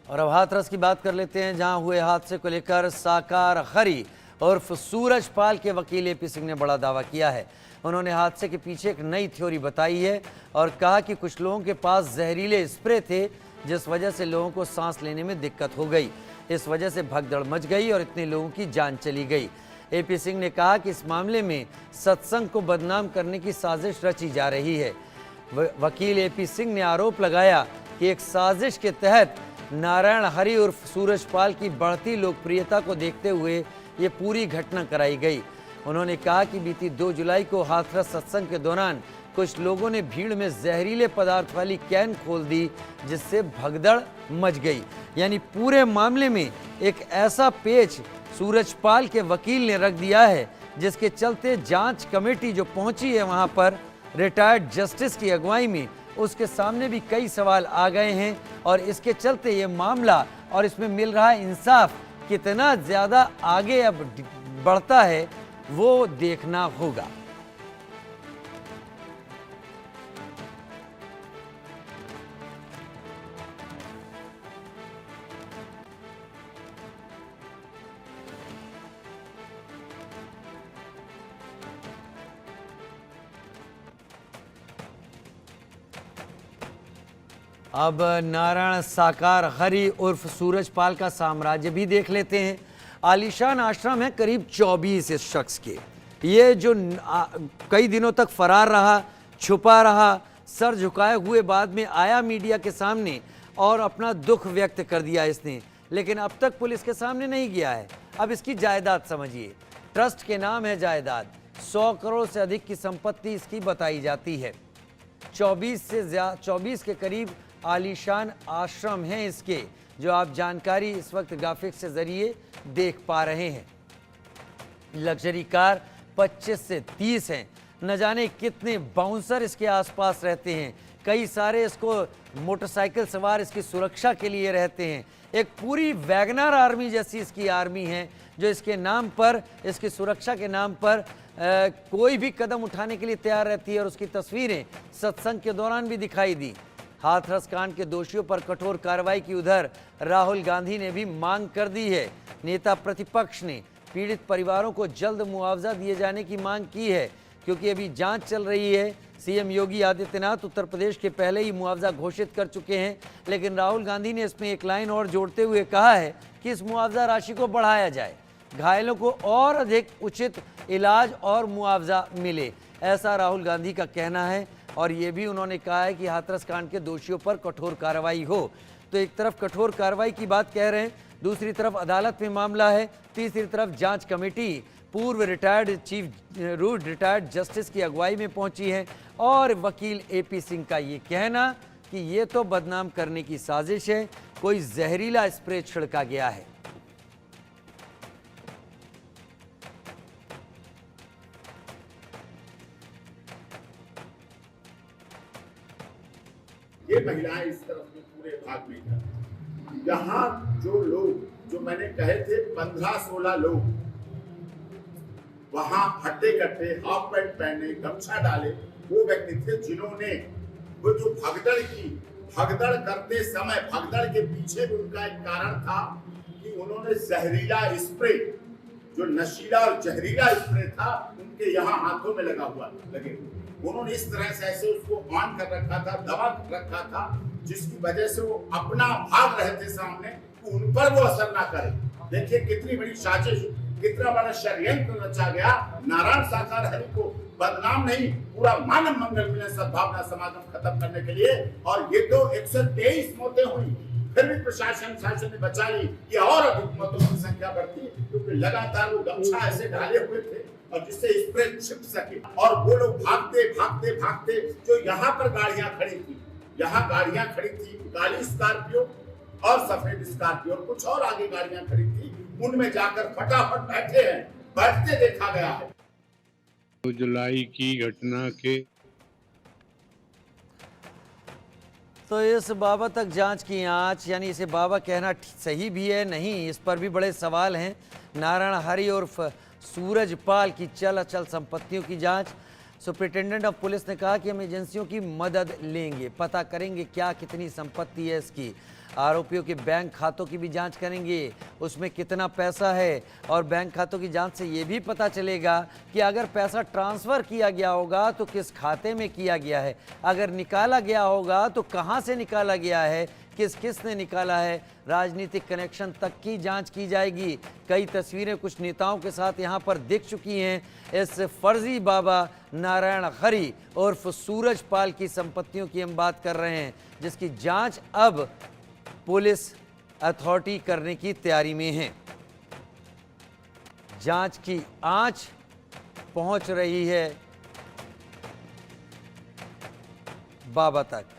और अब हाथरस की बात कर लेते हैं, जहां हुए हादसे को लेकर साकार खरी उर्फ सूरजपाल के वकील एपी सिंह ने बड़ा दावा किया है। उन्होंने हादसे के पीछे एक नई थ्योरी बताई है और कहा कि कुछ लोगों के पास जहरीले स्प्रे थे, जिस वजह से लोगों को सांस लेने में दिक्कत हो गई। इस वजह से भगदड़ मच गई और इतने लोगों की जान चली गई। एपी सिंह ने कहा कि इस मामले में सत्संग को बदनाम करने की साजिश रची जा रही है। वकील एपी सिंह ने आरोप लगाया कि एक साजिश के तहत नारायण हरि उर्फ सूरजपाल की बढ़ती लोकप्रियता को देखते हुए ये पूरी घटना कराई गई। उन्होंने कहा कि बीती 2 जुलाई को हाथरस सत्संग के दौरान कुछ लोगों ने भीड़ में जहरीले पदार्थ वाली कैन खोल दी, जिससे भगदड़ मच गई। यानी पूरे मामले में एक ऐसा पेच सूरजपाल के वकील ने रख दिया है, जिसके चलते जांच कमेटी जो पहुंची है वहां पर रिटायर्ड जस्टिस की अगुवाई में, उसके सामने भी कई सवाल आ गए हैं। और इसके चलते ये मामला और इसमें मिल रहा इंसाफ कितना ज़्यादा आगे अब बढ़ता है, वो देखना होगा। अब नारायण साकार हरि उर्फ सूरजपाल का साम्राज्य भी देख लेते हैं। आलीशान आश्रम है करीब 24 इस शख्स के। ये जो कई दिनों तक फरार रहा, छुपा रहा, सर झुकाए हुए बाद में आया मीडिया के सामने और अपना दुख व्यक्त कर दिया इसने, लेकिन अब तक पुलिस के सामने नहीं गया है। अब इसकी जायदाद समझिए, ट्रस्ट के नाम है जायदाद, 100 करोड़ से अधिक की संपत्ति इसकी बताई जाती है। 24 के करीब आलीशान आश्रम हैं इसके, जो आप जानकारी इस वक्त ग्राफिक्स के जरिए देख पा रहे हैं। लग्जरी कार 25 से 30 हैं। न जाने कितने बाउंसर इसके आसपास रहते हैं। कई सारे इसको मोटरसाइकिल सवार इसकी सुरक्षा के लिए रहते हैं। एक पूरी वैगनर आर्मी जैसी इसकी आर्मी है, जो इसके नाम पर, इसकी सुरक्षा के नाम पर कोई भी कदम उठाने के लिए तैयार रहती है। और उसकी तस्वीरें सत्संग के दौरान भी दिखाई दी। हाथरस कांड के दोषियों पर कठोर कार्रवाई की उधर राहुल गांधी ने भी मांग कर दी है। नेता प्रतिपक्ष ने पीड़ित परिवारों को जल्द मुआवजा दिए जाने की मांग की है, क्योंकि अभी जांच चल रही है। सीएम योगी आदित्यनाथ उत्तर प्रदेश के पहले ही मुआवजा घोषित कर चुके हैं, लेकिन राहुल गांधी ने इसमें एक लाइन और जोड़ते हुए कहा है कि इस मुआवजा राशि को बढ़ाया जाए, घायलों को और अधिक उचित इलाज और मुआवजा मिले, ऐसा राहुल गांधी का कहना है। और ये भी उन्होंने कहा है कि हाथरस कांड के दोषियों पर कठोर कार्रवाई हो। तो एक तरफ कठोर कार्रवाई की बात कह रहे हैं, दूसरी तरफ अदालत में मामला है, तीसरी तरफ जांच कमेटी पूर्व रिटायर्ड जस्टिस की अगुवाई में पहुंची है। और वकील एपी सिंह का ये कहना कि ये तो बदनाम करने की साजिश है, कोई जहरीला स्प्रे छिड़का गया है। ये महिलाएं इस तरफ में पूरे भाग में हैं। यहाँ जो लोग, जो मैंने कहे थे 15-16 लोग, वहां हट्टे कट्टे हाफ पैंट पहने, गमछा डाले, वो व्यक्ति थे जिन्होंने वो जो भगदड़ करते समय, भगदड़ के पीछे भी उनका एक कारण था कि उन्होंने जहरीला स्प्रे, जो नशीला और जहरीला स्प्रे था, उनके यहाँ हाथों में लगा हुआ लगे। उन्होंने इस तरह से ऐसे उसको ऑन कर रखा था, दबा रखा था, जिसकी वजह से वो अपना भाग रहे थे सामने, उन पर वो असर ना करे। देखिए कितनी बड़ी साजिश, कितना बड़ा षड्यंत्र रचा गया नारायण साकार हरि को बदनाम नहीं, पूरा मानव मंगल मिलन सद्भावना समागम खत्म करने के लिए। और ये तो 123 मौतें हुई, फिर भी प्रशासन शासन ने बचाई कि और अधिक मौतों की संख्या बढ़ती, क्योंकि लगातार वो गमछा ऐसे डाले हुए थे और जिससे स्प्रे छिप सके। और वो लोग भागते भागते भागते, जो यहाँ पर गाड़ियां खड़ी थी, यहाँ गाड़ियां खड़ी थी, काली स्कॉर्पियो और सफेद स्कॉर्पियो, और कुछ और आगे गाड़ियां खड़ी थी, उनमें जाकर फटाफट बैठे हैं, बैठते देखा गया है। 2 जुलाई की घटना के तो इस बाबत तक जांच की आंच, यानी इसे बाबा कहना सही भी है नहीं, इस पर भी बड़े सवाल हैं। नारायण हरि उर्फ सूरजपाल की चल अचल संपत्तियों की जांच। सुपरिटेंडेंट ऑफ पुलिस ने कहा कि हम एजेंसियों की मदद लेंगे, पता करेंगे क्या कितनी संपत्ति है इसकी। आरोपियों के बैंक खातों की भी जांच करेंगे, उसमें कितना पैसा है, और बैंक खातों की जांच से ये भी पता चलेगा कि अगर पैसा ट्रांसफ़र किया गया होगा तो किस खाते में किया गया है, अगर निकाला गया होगा तो कहां से निकाला गया है, किस किस ने निकाला है, राजनीतिक कनेक्शन तक की जांच की जाएगी। कई तस्वीरें कुछ नेताओं के साथ यहां पर दिख चुकी हैं। इस फर्जी बाबा नारायण खरी उर्फ सूरज पाल की संपत्तियों की हम बात कर रहे हैं, जिसकी जांच अब पुलिस अथॉरिटी करने की तैयारी में है। जांच की आंच पहुंच रही है बाबा तक।